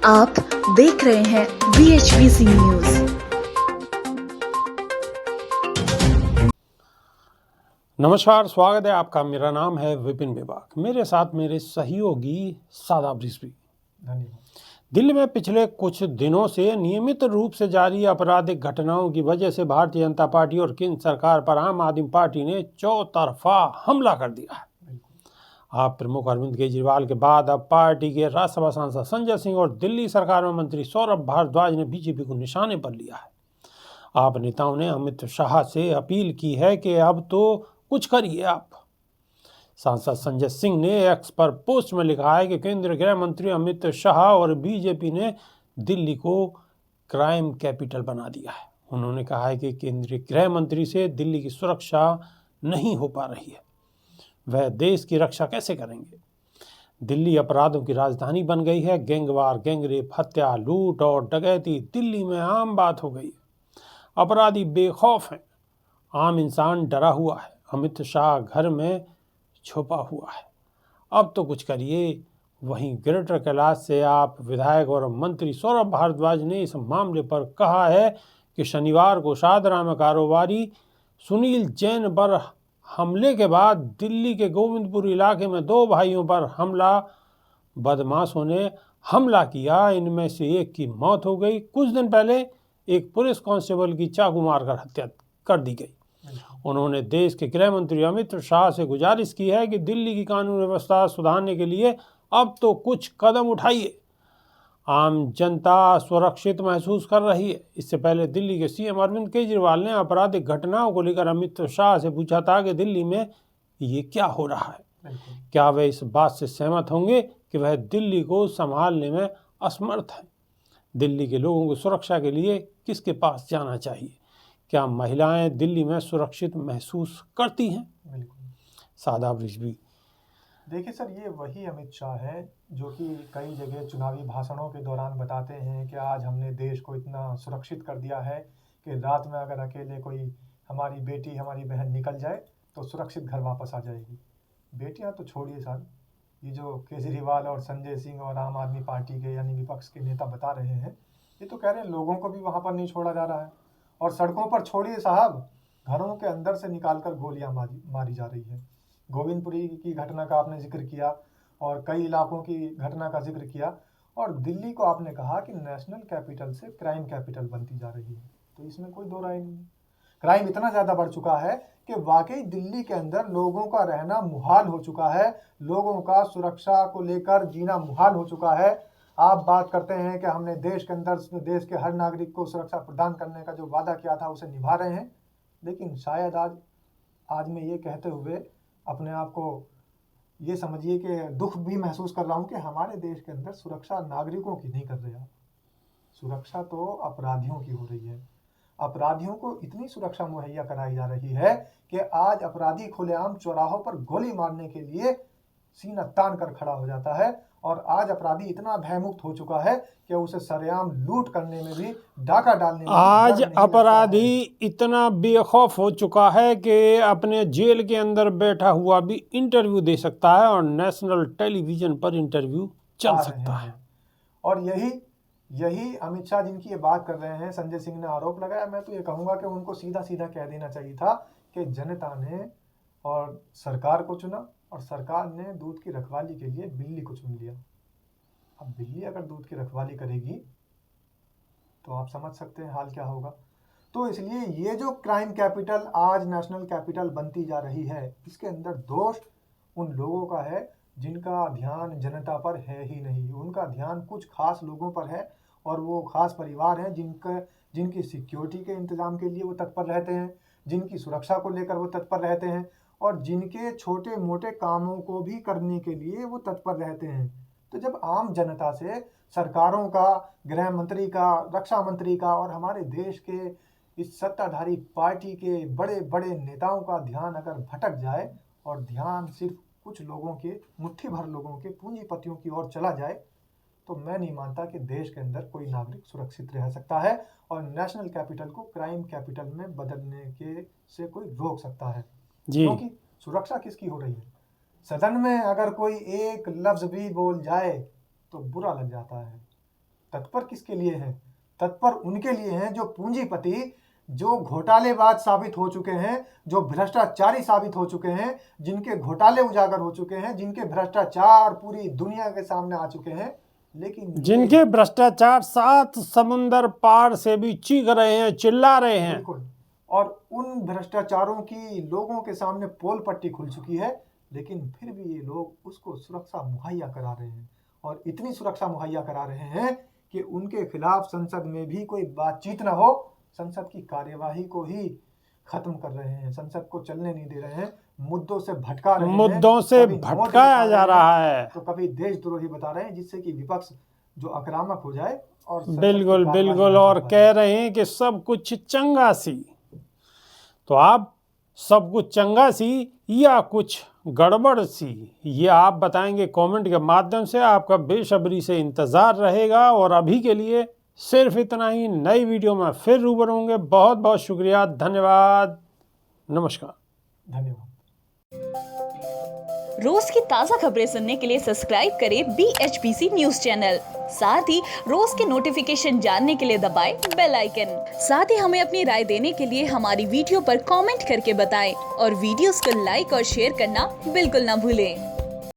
आप देख रहे हैं VHVC न्यूज। नमस्कार, स्वागत है आपका। मेरा नाम है विपिन बेबाक। मेरे साथ मेरे सहयोगी सादाब रिजवी। धन्यवाद। दिल्ली में पिछले कुछ दिनों से नियमित रूप से जारी आपराधिक घटनाओं की वजह से भारतीय जनता पार्टी और केंद्र सरकार पर आम आदमी पार्टी ने चौतरफा हमला कर दिया है। आप प्रमुख अरविंद केजरीवाल के बाद अब पार्टी के राज्यसभा सांसद संजय सिंह और दिल्ली सरकार में मंत्री सौरभ भारद्वाज ने बीजेपी को निशाने पर लिया है। आप नेताओं ने अमित शाह से अपील की है कि अब तो कुछ करिए आप। सांसद संजय सिंह ने एक्स पर पोस्ट में लिखा है कि केंद्रीय गृह मंत्री अमित शाह और बीजेपी ने दिल्ली को क्राइम कैपिटल बना दिया है। उन्होंने कहा है कि केंद्रीय गृह मंत्री से दिल्ली की सुरक्षा नहीं हो पा रही है, वह देश की रक्षा कैसे करेंगे। दिल्ली अपराधों की राजधानी बन गई है। गैंगवार, गैंगरेप, हत्या, लूट और डकैती दिल्ली में आम बात हो गई है। अपराधी बेखौफ हैं, आम इंसान डरा हुआ है। अमित शाह घर में छुपा हुआ है, अब तो कुछ करिए। वहीं ग्रेटर कैलाश से आप विधायक और मंत्री सौरभ भारद्वाज ने इस मामले पर कहा है कि शनिवार को शाहदरा में कारोबारी सुनील जैन पर हमले के बाद दिल्ली के गोविंदपुर इलाके में दो भाइयों पर बदमाशों ने हमला किया। इनमें से एक की मौत हो गई। कुछ दिन पहले एक पुलिस कांस्टेबल की चाकू मारकर हत्या कर दी गई। उन्होंने देश के गृह मंत्री अमित शाह से गुजारिश की है कि दिल्ली की कानून व्यवस्था सुधारने के लिए अब तो कुछ कदम उठाइए। आम जनता सुरक्षित महसूस कर रही है। इससे पहले दिल्ली के सीएम अरविंद केजरीवाल ने आपराधिक घटनाओं को लेकर अमित शाह से पूछा था कि दिल्ली में ये क्या हो रहा है। क्या वे इस बात से सहमत होंगे कि वह दिल्ली को संभालने में असमर्थ है। दिल्ली के लोगों की सुरक्षा के लिए किसके पास जाना चाहिए। क्या महिलाएं दिल्ली में सुरक्षित महसूस करती हैं। सादाब रिजवी। देखिए सर, ये वही अमित शाह है जो कि कई जगह चुनावी भाषणों के दौरान बताते हैं कि आज हमने देश को इतना सुरक्षित कर दिया है कि रात में अगर अकेले कोई हमारी बेटी, हमारी बहन निकल जाए तो सुरक्षित घर वापस आ जाएगी। बेटियां तो छोड़िए सर, ये जो केजरीवाल और संजय सिंह और आम आदमी पार्टी के यानी विपक्ष के नेता बता रहे हैं, ये तो कह रहे हैं लोगों को भी वहाँ पर नहीं छोड़ा जा रहा है। और सड़कों पर छोड़िए साहब, घरों के अंदर से निकालकर गोलियां मारी जा रही है। गोविंदपुरी की घटना का आपने जिक्र किया और कई इलाकों की घटना का जिक्र किया, और दिल्ली को आपने कहा कि नेशनल कैपिटल से क्राइम कैपिटल बनती जा रही है। तो इसमें कोई दो राय नहीं है। क्राइम इतना ज़्यादा बढ़ चुका है कि वाकई दिल्ली के अंदर लोगों का रहना मुहाल हो चुका है। लोगों का सुरक्षा को लेकर जीना मुहाल हो चुका है। आप बात करते हैं कि हमने देश के अंदर देश के हर नागरिक को सुरक्षा प्रदान करने का जो वादा किया था उसे निभा रहे हैं, लेकिन शायद आज मैं ये कहते हुए अपने आप को ये समझिए कि दुख भी महसूस कर रहा हूँ कि हमारे देश के अंदर सुरक्षा नागरिकों की नहीं कर रहे आप, सुरक्षा तो अपराधियों की हो रही है। अपराधियों को इतनी सुरक्षा मुहैया कराई जा रही है कि आज अपराधी खुलेआम चौराहों पर गोली मारने के लिए सीना तान कर खड़ा हो जाता है, और आज अपराधी इतना भयमुक्त हो चुका है कि उसे सरेआम लूट करने में भी, डाका डालने में आज अपराधी इतना बेखौफ हो चुका है कि अपने जेल के अंदर बैठा हुआ भी इंटरव्यू दे सकता है और नेशनल टेलीविजन पर इंटरव्यू चल सकता है। और यही अमित शाह जिनकी ये बात कर रहे हैं, संजय सिंह ने आरोप लगाया। मैं तो ये कहूँगा कि उनको सीधा सीधा कह देना चाहिए था कि जनता ने और सरकार को चुना और सरकार ने दूध की रखवाली के लिए बिल्ली को चुन लिया। अब बिल्ली अगर दूध की रखवाली करेगी तो आप समझ सकते हैं हाल क्या होगा। तो इसलिए ये जो क्राइम कैपिटल आज नेशनल कैपिटल बनती जा रही है, इसके अंदर दोष उन लोगों का है जिनका ध्यान जनता पर है ही नहीं। उनका ध्यान कुछ खास लोगों पर है, और वो खास परिवार हैं जिनकी सिक्योरिटी के इंतजाम के लिए वो तत्पर रहते हैं, जिनकी सुरक्षा को लेकर वो तत्पर रहते हैं, और जिनके छोटे मोटे कामों को भी करने के लिए वो तत्पर रहते हैं। तो जब आम जनता से सरकारों का, गृह मंत्री का, रक्षा मंत्री का और हमारे देश के इस सत्ताधारी पार्टी के बड़े बड़े नेताओं का ध्यान अगर भटक जाए और ध्यान सिर्फ कुछ लोगों के, मुट्ठी भर लोगों के, पूंजीपतियों की ओर चला जाए, तो मैं नहीं मानता कि देश के अंदर कोई नागरिक सुरक्षित रह सकता है और नेशनल कैपिटल को क्राइम कैपिटल में बदलने के से कोई रोक सकता है। क्योंकि सुरक्षा किसकी हो रही है। सदन में अगर कोई एक लफ्ज भी बोल जाए तो बुरा लग जाता है। तत्पर किसके लिए हैं? तत्पर उनके लिए हैं जो पूंजीपति, जो घोटालेबाज साबित हो चुके हैं, जो भ्रष्टाचारी साबित हो चुके हैं, जिनके घोटाले उजागर हो चुके हैं, जिनके भ्रष्टाचार पूरी दुनिया के सामने आ चुके हैं, लेकिन जिनके भ्रष्टाचार 7 समुंदर पार से भी चीख रहे हैं, चिल्ला रहे हैं। बिल्कुल। और उन भ्रष्टाचारों की लोगों के सामने पोल पट्टी खुल चुकी है, लेकिन फिर भी ये लोग उसको सुरक्षा मुहैया करा रहे हैं, और इतनी सुरक्षा मुहैया करा रहे हैं कि उनके खिलाफ संसद में भी कोई बातचीत ना हो, संसद की कार्यवाही को ही खत्म कर रहे हैं, संसद को चलने नहीं दे रहे हैं, मुद्दों से भटका रहे हैं, मुद्दों से कभी नोट भटकाया दिखा जा रहे रहा हैं, है। तो कभी देशद्रोही बता रहे हैं, जिससे कि विपक्ष जो आक्रामक हो जाए और संसद की बिल्कुल कार्यवाही बिल्कुल, ना और कर कह पाए। रहे हैं कि सब कुछ चंगा सी। तो आप सब कुछ चंगा सी या कुछ गड़बड़ सी, ये आप बताएंगे कमेंट के माध्यम से। आपका बेसब्री से इंतज़ार रहेगा। और अभी के लिए सिर्फ इतना ही। नई वीडियो में फिर रूबरू होंगे। बहुत बहुत शुक्रिया, धन्यवाद, नमस्कार। धन्यवाद। रोज की ताज़ा खबरें सुनने के लिए सब्सक्राइब करें BHPC न्यूज चैनल। साथ ही रोज के नोटिफिकेशन जानने के लिए दबाएं बेल आइकन। साथ ही हमें अपनी राय देने के लिए हमारी वीडियो पर कमेंट करके बताएं और वीडियोस को लाइक और शेयर करना बिल्कुल ना भूलें।